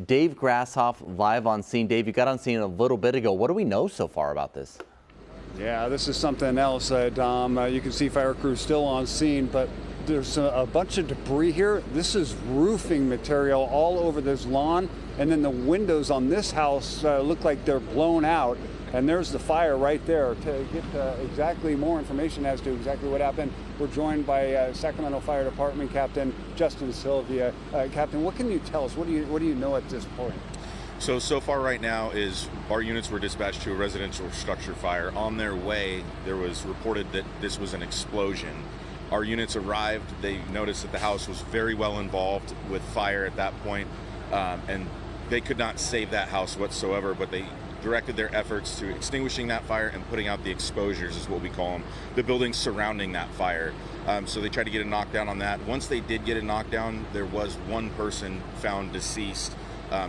Dave Grashoff live on scene. Dave, you got on scene a little bit ago. What do we know so far about this? Yeah, this is something else, Dom. You can see fire crews still on scene, but there's a bunch of debris here. This is roofing material all over this lawn, and then the windows on this house look like they're blown out. And there's the fire right there. To get exactly more information as to exactly what happened, we're joined by Sacramento Fire Department Captain Justin Sylvia. Captain, what can you tell us? What do you know at this point? So far right now is our units were dispatched to a residential structure fire. On their way, there was reported that this was an explosion. Our units arrived, they noticed that the house was very well involved with fire at that point, and they could not save that house whatsoever, but they directed their efforts to extinguishing that fire and putting out the exposures, is what we call them, the buildings surrounding that fire. So they tried to get a knockdown on that. Once they did get a knockdown, there was one person found deceased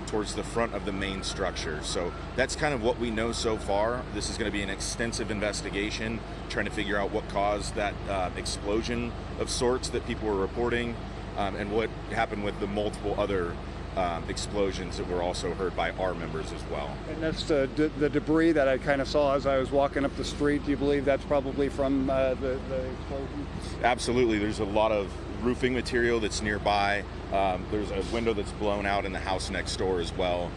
towards the front of the main structure. So that's kind of what we know so far. This is going to be an extensive investigation, trying to figure out what caused that explosion of sorts that people were reporting, and what happened with the multiple other explosions that were also heard by our members as well. And that's the debris that I kind of saw as I was walking up the street. Do you believe that's probably from the explosion? Absolutely. There's a lot of roofing material that's nearby. There's a window that's blown out in the house next door as well.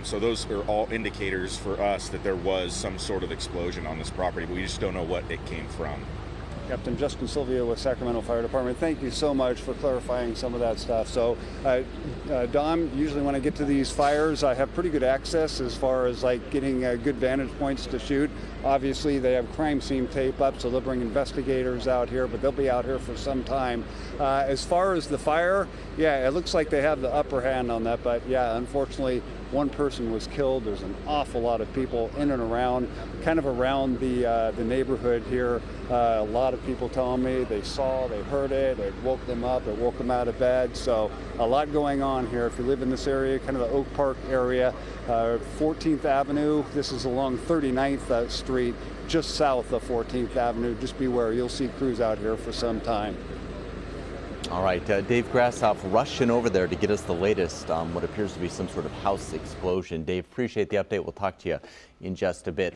So those are all indicators for us that there was some sort of explosion on this property, but we just don't know what it came from. Captain Justin Sylvia with Sacramento Fire Department, thank you so much for clarifying some of that stuff. So, Dom, usually when I get to these fires, I have pretty good access as far as like getting good vantage points to shoot. Obviously, they have crime scene tape up, so they'll bring investigators out here, but they'll be out here for some time. As far as the fire, yeah, it looks like they have the upper hand on that, but yeah, unfortunately, one person was killed. There's an awful lot of people in and around, kind of around the neighborhood here. A lot of people telling me they saw, they heard it, it woke them up, it woke them out of bed. So a lot going on here. If you live in this area, kind of the Oak Park area, 14th Avenue, this is along 39th Street, just south of 14th Avenue. Just beware, you'll see crews out here for some time. All right, Dave Grashoff rushing over there to get us the latest on what appears to be some sort of house explosion. Dave, appreciate the update. We'll talk to you in just a bit.